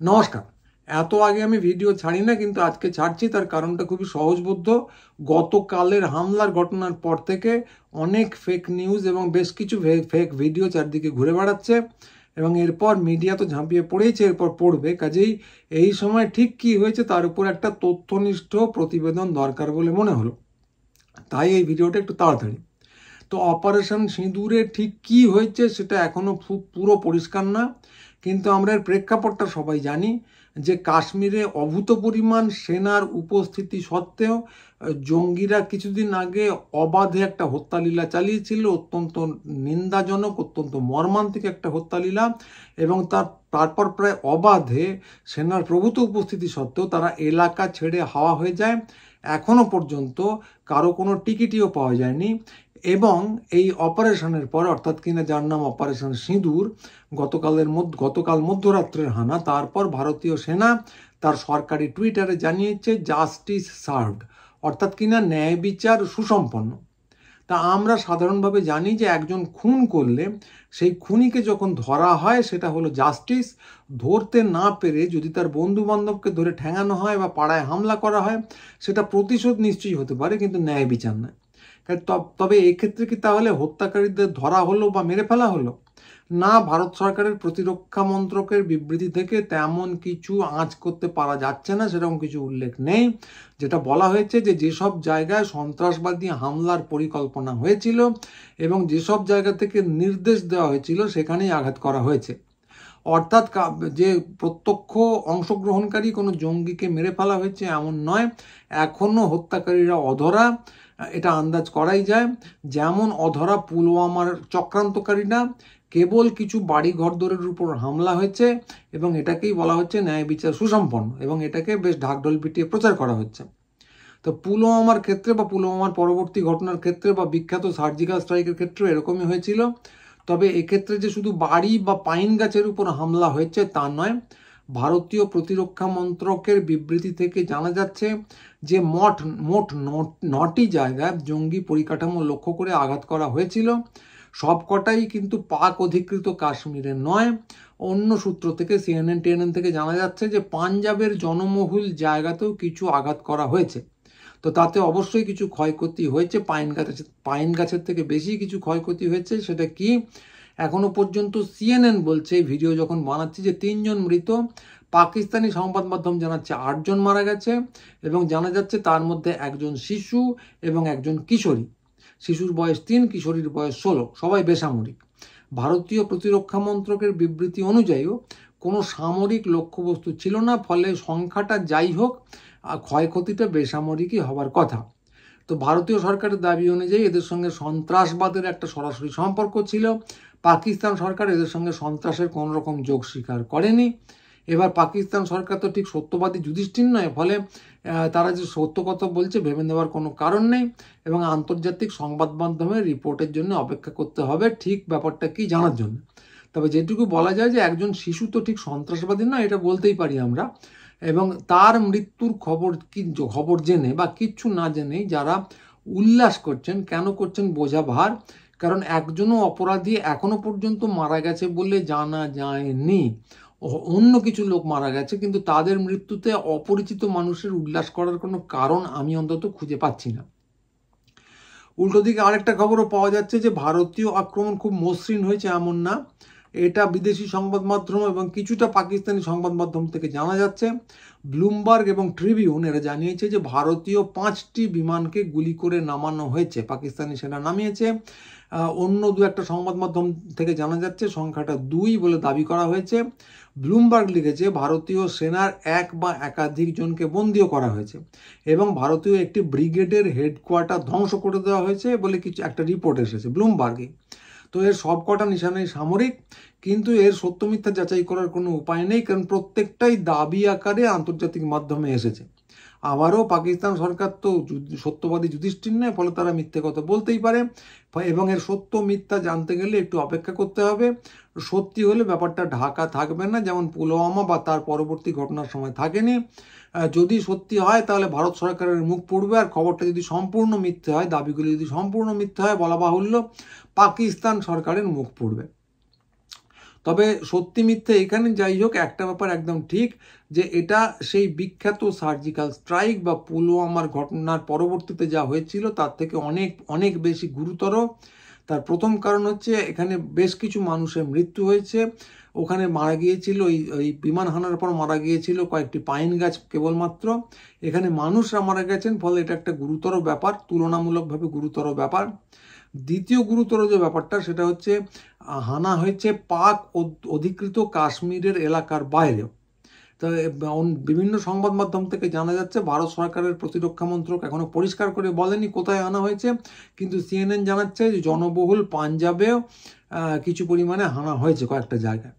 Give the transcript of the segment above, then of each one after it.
নমস্কার। এত আগে আমি ভিডিও ছাড়ি না, কিন্তু আজকে ছাড়ছি। তার কারণটা খুবই সহজবোধ্য। গতকালের হামলার ঘটনার পর থেকে অনেক ফেক নিউজ এবং বেশ কিছু ফেক ভিডিও চারদিকে ঘুরে বেড়াচ্ছে এবং এরপর মিডিয়া তো ঝাঁপিয়ে পড়েইছে, এরপর পড়বে। কাজেই এই সময় ঠিক কি হয়েছে তার উপর একটা তথ্যনিষ্ঠ প্রতিবেদন দরকার বলে মনে হলো, তাই এই ভিডিওটা একটু তাড়াতাড়ি। তো অপারেশন সিঁদুরে ঠিক কি হয়েছে সেটা এখনো পুরো পরিষ্কার না, কিন্তু আমরা এর প্রেক্ষাপটটা সবাই জানি যে কাশ্মীরে অভূতপরিমাণ সেনার উপস্থিতি সত্ত্বেও জঙ্গিরা কিছুদিন আগে অবাধে একটা হত্যালীলা চালিয়েছিল, অত্যন্ত নিন্দাজনক, অত্যন্ত মর্মান্তিক একটা হত্যালীলা। এবং তারপর প্রায় অবাধে সেনার প্রভূত উপস্থিতি সত্ত্বেও তারা এলাকা ছেড়ে হাওয়া হয়ে যায়। এখনো পর্যন্ত কারো কোনো টিকিটিও পাওয়া যায়নি। এবং এই অপারেশনের পর, অর্থাৎ কিনা যার নাম অপারেশন সিঁদুর, গতকাল মধ্যরাত্রের হানা, তারপর ভারতীয় সেনা তার সরকারি টুইটারে জানিয়েছে জাস্টিস সার্ভড, অর্থাৎ কিনা ন্যায় বিচার সুসম্পন্ন। তা আমরা সাধারণভাবে জানি যে একজন খুন করলে সেই খুনিকে যখন ধরা হয় সেটা হলো জাস্টিস। ধরতে না পেরে যদি তার বন্ধু বান্ধবকে ধরে ঠ্যাঙানো হয় বা পাড়ায় হামলা করা হয়, সেটা প্রতিশোধ নিশ্চয়ই হতে পারে, কিন্তু ন্যায় বিচার নয়। তবে এক্ষেত্রে কি তাহলে হত্যাকারীদের ধরা হলো বা মেরে ফেলা হলো? না, ভারত সরকারের প্রতিরক্ষা মন্ত্রকের বিবৃতি থেকে তেমন কিছু আঁচ করতে পারা যাচ্ছে না, সেরকম কিছু উল্লেখ নেই। যেটা বলা হয়েছে যে যেসব জায়গায় সন্ত্রাসবাদী হামলার পরিকল্পনা হয়েছিল এবং যেসব জায়গা থেকে নির্দেশ দেওয়া হয়েছিল সেখানেই আঘাত করা হয়েছে। অর্থাৎ যে প্রত্যক্ষ অংশগ্রহণকারী কোনো জঙ্গিকে মেরে ফেলা হয়েছে এমন নয়, এখনও হত্যাকারীরা অধরা, এটা আন্দাজ করাই যায়। যেমন অধরা পুলওয়ামার চক্রান্তকারীরা। কেবল কিছু বাড়ি ঘরদোরের উপর হামলা হয়েছে এবং এটাকেই বলা হচ্ছে ন্যায় বিচার সুসম্পন্ন, এবং এটাকে বেশ ঢাকঢোল পিটিয়ে প্রচার করা হচ্ছে। তো পুলওয়ামার ক্ষেত্রে বা পুলওয়ামার পরবর্তী ঘটনার ক্ষেত্রে বা বিখ্যাত সার্জিক্যাল স্ট্রাইকের ক্ষেত্রে এরকমই হয়েছিল। তবে এক্ষেত্রে যে শুধু বাড়ি বা পাইন গাছের উপর হামলা হয়েছে তা নয়। ভারতীয় প্রতিরক্ষা মন্ত্রকের বিবৃতি থেকে জানা যাচ্ছে যে মোট 9টি জায়গায় জঙ্গি পরিকাঠামো লক্ষ্য করে আঘাত করা হয়েছিল। সবকটাই কিন্তু পাক অধিকৃত কাশ্মীরে নয়। অন্য সূত্র থেকে CNN থেকে জানা যাচ্ছে যে পাঞ্জাবের জনবহুল জায়গাতেও কিছু আঘাত করা হয়েছে। তো তাতে অবশ্যই কিছু ক্ষয়ক্ষতি হয়েছে, পাইন গাছের থেকে বেশি কিছু ক্ষয়ক্ষতি হয়েছে। সেটা কি এখনো পর্যন্ত CNN বলছে, ভিডিও যখন বানাচ্ছি, যে 3 জন মৃত। পাকিস্তানি সংবাদ মাধ্যম জানাচ্ছে 8 জন মারা গেছে এবং জানা যাচ্ছে তার মধ্যে একজন শিশু এবং একজন কিশোরী। শিশুর বয়স 3, কিশোরীর বয়স 16, সবাই বেসামরিক। ভারতীয় প্রতিরক্ষা মন্ত্রকের বিবৃতি অনুযায়ীও কোনো সামরিক লক্ষ্যবস্তু ছিল না, ফলে সংখ্যাটা যাই হোক ক্ষয়ক্ষতিটা বেসামরিকই হওয়ার কথা। তো ভারতীয় সরকারের দাবি অনুযায়ী এদের সঙ্গে সন্ত্রাসবাদের একটা সরাসরি সম্পর্ক ছিল। পাকিস্তান সরকার এদের সঙ্গে সন্ত্রাসের কোনো রকম যোগ স্বীকার করেনি। এবার পাকিস্তান সরকার তো ঠিক সত্যবাদী যুধিষ্ঠির নয়, ফলে তারা যে সত্য কথা বলছে ভেবে নেওয়ার কোনো কারণ নেই এবং আন্তর্জাতিক সংবাদ মাধ্যমের রিপোর্টের জন্য অপেক্ষা করতে হবে ঠিক ব্যাপারটা কি জানার জন্য। তবে যেটুকু বলা যায় যে একজন শিশু তো ঠিক সন্ত্রাসবাদী নয়, এটা বলতেই পারি আমরা। এবং তার মৃত্যুর খবর জেনে বা কিচ্ছু না জেনেই যারা উল্লাস করছেন, কেন করছেন বোঝা ভার। কারণ একজনও অপরাধী এখনো পর্যন্ত মারা গেছে বলে জানা যায়নি। অন্য কিছু লোক মারা গেছে, কিন্তু তাদের মৃত্যুতে অপরিচিত মানুষের উল্লাস করার কোনো কারণ আমি অন্তত খুঁজে পাচ্ছি না। উল্টো দিকে আরেকটা খবরও পাওয়া যাচ্ছে যে ভারতীয় আক্রমণ খুব মসৃণ হয়েছে এমন না। এটা বিদেশি সংবাদ মাধ্যম এবং কিছুটা পাকিস্তানি সংবাদ মাধ্যম থেকে জানা যাচ্ছে। ব্লুমবার্গ এবং ট্রিবিউন এরা জানিয়েছে যে ভারতীয় 5টি বিমানকে গুলি করে নামানো হয়েছে, পাকিস্তানি সেনা নামিয়েছে। অন্য 2-1 সংবাদ মাধ্যম থেকে জানা যাচ্ছে সংখ্যাটা 2 বলে দাবি করা হয়েছে। ব্লুমবার্গ লিখেছে ভারতীয় সেনার 1 বা একাধিক জনকে বন্দীও করা হয়েছে এবং ভারতীয় একটি ব্রিগেডের হেডকোয়ার্টার ধ্বংস করে দেওয়া হয়েছে বলে কিছু একটা রিপোর্ট এসেছে ব্লুমবার্গে। তো এর সবকটা নিশানাই সামরিক, কিন্তু এর সত্য মিথ্যা যাচাই করার কোনো উপায় নেই, কারণ প্রত্যেকটাই দাবি আকারে আন্তর্জাতিক মাধ্যমে এসেছে। আবারও পাকিস্তান সরকার তো সত্যবাদী যুধিষ্ঠির নয়, ফলে তারা মিথ্যে কথা বলতেই পারে এবং এর সত্য মিথ্যা জানতে গেলে একটু অপেক্ষা করতে হবে। সত্যি হলে ব্যাপারটা ঢাকা থাকবে না, যেমন পুলওয়ামা বা তার পরবর্তী ঘটনার সময় থাকেনি। যদি সত্যি হয় তাহলে ভারত সরকারের মুখ পুড়বে, আর খবরটা যদি সম্পূর্ণ মিথ্যে হয়, দাবিগুলি যদি সম্পূর্ণ মিথ্যে হয়, বলা বাহুল্য, পাকিস্তান সরকারের মুখ পুড়বে। তবে সত্যি মিথ্যে এখানে যাই হোক, একটা ব্যাপার একদম ঠিক, যে এটা সেই বিখ্যাত সার্জিক্যাল স্ট্রাইক বা পুলওয়ামার ঘটনার পরবর্তীতে যা হয়েছিল তার থেকে অনেক অনেক বেশি গুরুতর। তার প্রথম কারণ হচ্ছে এখানে বেশ কিছু মানুষের মৃত্যু হয়েছে। ওখানে মারা গিয়েছিল, ওই বিমান হানার পর মারা গিয়েছিল কয়েকটি পাইন গাছ কেবলমাত্র। এখানে মানুষরা মারা গেছেন, ফলে এটা একটা গুরুতর ব্যাপার, তুলনামূলকভাবে গুরুতর ব্যাপার। দ্বিতীয় গুরুতর যে ব্যাপারটা সেটা হচ্ছে হানা হয়েছে পাক অধিকৃত কাশ্মীরের এলাকার বাইরেও। তো বিভিন্ন সংবাদ মাধ্যম থেকে জানা যাচ্ছে ভারত সরকারের প্রতিরক্ষা মন্ত্রক এখনো পরিষ্কার করে বলেনি কোথায় আনা হয়েছে, কিন্তু সিএনএন জানাচ্ছে যে জনবহুল পাঞ্জাবেও কিছু পরিমাণে হানা হয়েছে কয়েকটা জায়গায়।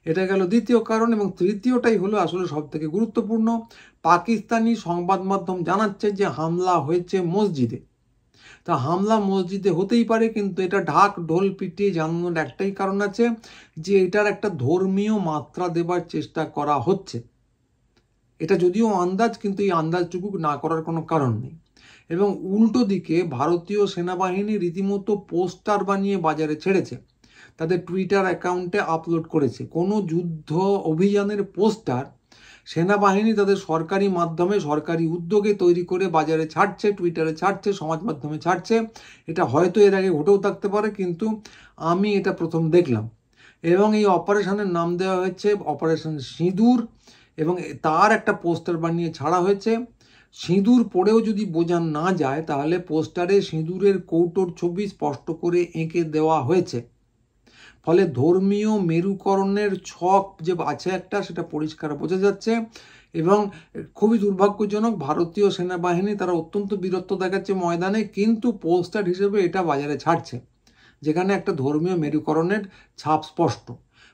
এটা গেল দ্বিতীয় কারণ। এবং তৃতীয়টাই হলো আসলে সব থেকে গুরুত্বপূর্ণ, পাকিস্তানি সংবাদ মাধ্যম জানাচ্ছে যে হামলা হয়েছে মসজিদে। তা হামলা মসজিদে হতেই পারে, কিন্তু এটা ঢাক ঢোল পিটিয়ে জানানোর একটাই কারণ আছে, যে এটার একটা ধর্মীয় মাত্রা দেবার চেষ্টা করা হচ্ছে। এটা যদিও আন্দাজ, কিন্তু এই আন্দাজটুকু না করার কোনো কারণ নেই। এবং উল্টো দিকে ভারতীয় সেনাবাহিনী রীতিমতো পোস্টার বানিয়ে বাজারে ছেড়েছে, তাদের টুইটার অ্যাকাউন্টে আপলোড করেছে। কোনো যুদ্ধ অভিযানের পোস্টার সেনাবাহিনী তাদের সরকারি মাধ্যমে সরকারি উদ্যোগে তৈরি করে বাজারে ছাড়ছে, টুইটারে ছাড়ছে, সমাজ মাধ্যমে ছাড়ছে। এটা হয়তো এর আগে ঘটেও থাকতে পারে, কিন্তু আমি এটা প্রথম দেখলাম। এবং এই অপারেশনের নাম দেওয়া হয়েছে অপারেশন সিঁদুর, এবং তার একটা পোস্টার বানিয়ে ছাড়া হয়েছে। সিঁদুর পড়েও যদি বোঝা না যায়, তাহলে পোস্টারে সিঁদুরের কৌটোর ছবি স্পষ্ট করে এঁকে দেওয়া হয়েছে। ফলে ধর্মীয় মেরুকরণের ছক যে আছে একটা, সেটা পরিষ্কার বোঝা যাচ্ছে। এবং খুবই দুর্ভাগ্যজনক, ভারতীয় সেনাবাহিনী তারা অত্যন্ত বীরত্ব দেখাচ্ছে ময়দানে, কিন্তু পোস্টার হিসেবে এটা বাজারে ছাড়ছে, যেখানে একটা ধর্মীয় মেরুকরণের ছাপ স্পষ্ট।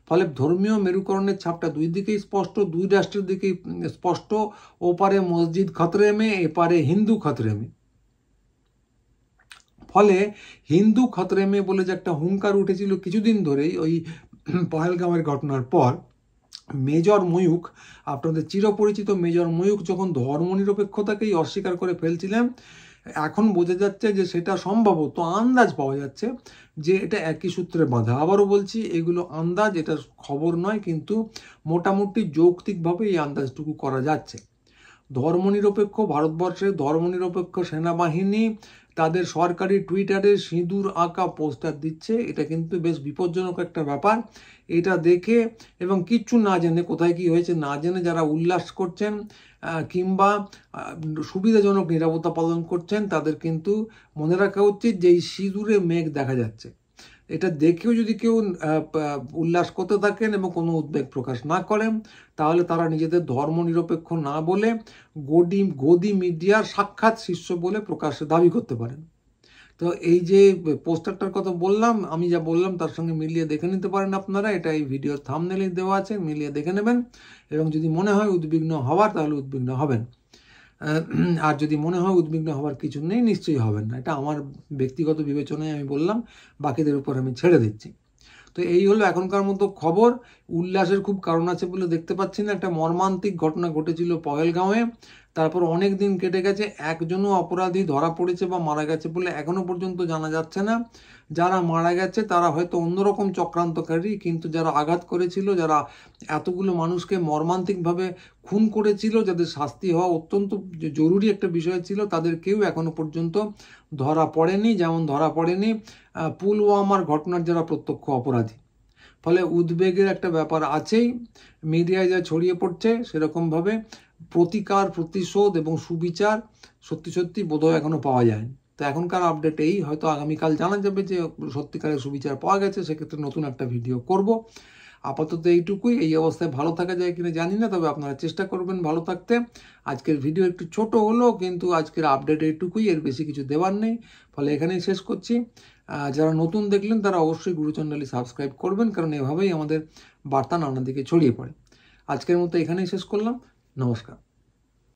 ফলে ধর্মীয় মেরুকরণের ছাপটা দুই দিকেই স্পষ্ট, দুই রাষ্ট্রের দিকেই স্পষ্ট। ওপারে মসজিদ খতরে মে, এপারে হিন্দু খতরে মে। ফলে হিন্দু খতরে মে বলে যে একটা হুঙ্কার উঠেছিল কিছুদিন ধরেই ওই পহেলগামের ঘটনার পর, মেজর ময়ূখ, আপনাদের চিরপরিচিত মেজর ময়ূখ যখন ধর্মনিরপেক্ষতাকেই অস্বীকার করে ফেলছিলেন, এখন বোঝা যাচ্ছে যে সেটা সম্ভবত আন্দাজ পাওয়া যাচ্ছে যে এটা একই সূত্রে বাঁধা। আবারও বলছি, এগুলো আন্দাজ, এটা খবর নয়, কিন্তু মোটামুটি যৌক্তিকভাবে এই আন্দাজটুকু করা যাচ্ছে। ধর্মনিরপেক্ষ ভারতবর্ষের ধর্মনিরপেক্ষ সেনাবাহিনী তাদের সরকারি টুইটারে সিঁদুর আঁকা পোস্টার দিচ্ছে, এটা কিন্তু বেশ বিপজ্জনক একটা ব্যাপার। এটা দেখে এবং কিচ্ছু না জেনে, কোথায় কি হয়েছে না জেনে যারা উল্লাস করছেন কিংবা সুবিধাজনক নিরাপত্তা পালন করছেন, তাদের কিন্তু মনে রাখা উচিত যে এই সিঁদুরে মেঘ দেখা যাচ্ছে। এটা দেখেও যদি কেউ উল্লাস করতে থাকেন এবং কোনো উদ্বেগ প্রকাশ না করেন, তাহলে তারা নিজেদের ধর্মনিরপেক্ষ না বলে গদি মিডিয়ার সাক্ষাৎ শিষ্য বলে প্রকাশ্যে দাবি করতে পারেন। তো এই যে পোস্টারটার কথা বললাম, আমি যা বললাম তার সঙ্গে মিলিয়ে দেখে নিতে পারেন আপনারা। এটা এই ভিডিওর থাম্বনেলে দেওয়া আছে, মিলিয়ে দেখে নেবেন। এবং যদি মনে হয় উদ্বিগ্ন হওয়ার, তাহলে উদ্বিগ্ন হবেন। আর যদি মনে হয় উদ্বিগ্ন হওয়ার কিছু নেই, নিশ্চয়ই হবেন না। এটা আমার ব্যক্তিগত বিবেচনায় আমি বললাম, বাকিদের উপর আমি ছেড়ে দিচ্ছি। তো এই হলো এখনকার মতো খবর। উল্লাসের খুব কারণ আছে বলে দেখতে পাচ্ছি না। একটা মর্মান্তিক ঘটনা ঘটেছিল পহেলগাঁওয়ে, তারপর অনেক দিন কেটে গেছে, একজনও অপরাধী ধরা পড়েছে বা মারা গেছে বলে এখনো পর্যন্ত জানা যাচ্ছে না। যারা মারা গেছে তারা হয়তো অন্যরকম চক্রান্তকারী, কিন্তু যারা আঘাত করেছিল, যারা এতগুলো মানুষকে মর্মান্তিকভাবে খুন করেছিল, যাদের শাস্তি হওয়া অত্যন্ত জরুরি একটা বিষয় ছিল, তাদের কেউ এখনো পর্যন্ত ধরা পড়েনি। যেমন ধরা পড়েনি পুলওয়ামার ঘটনার যারা প্রত্যক্ষ অপরাধী। ফলে উদ্বেগের একটা ব্যাপার আছেই। মিডিয়ায় যা ছড়িয়ে পড়ছে, সেরকমভাবে প্রতিকার, প্রতিশোধ এবং সুবিচার সত্যি সত্যি বোধহয় এখনো পাওয়া যায়নি। তো এখনকার আপডেট এই, হয়তো আগামীকাল জানা যাবে যে সত্যিকারের সুবিচার পাওয়া গেছে, সেক্ষেত্রে নতুন একটা ভিডিও করব। আপাতত এইটুকুই। এই অবস্থায় ভালো থাকা যায় কিনা জানি না, তবে আপনারা চেষ্টা করবেন ভালো থাকতে। আজকের ভিডিও একটু ছোট হলো, কিন্তু আজকের আপডেট এইটুকুই, এর বেশি কিছু দেওয়ার নেই। ফলে এখানেই শেষ করছি। যারা নতুন দেখলেন তারা অবশ্যই গুরু চ্যানেলটি সাবস্ক্রাইব করবেন, কারণ এভাবেই আমাদের বার্তা নানা দিকে ছড়িয়ে পড়ে। আজকের মতো এখানেই শেষ করলাম। নমস্কার।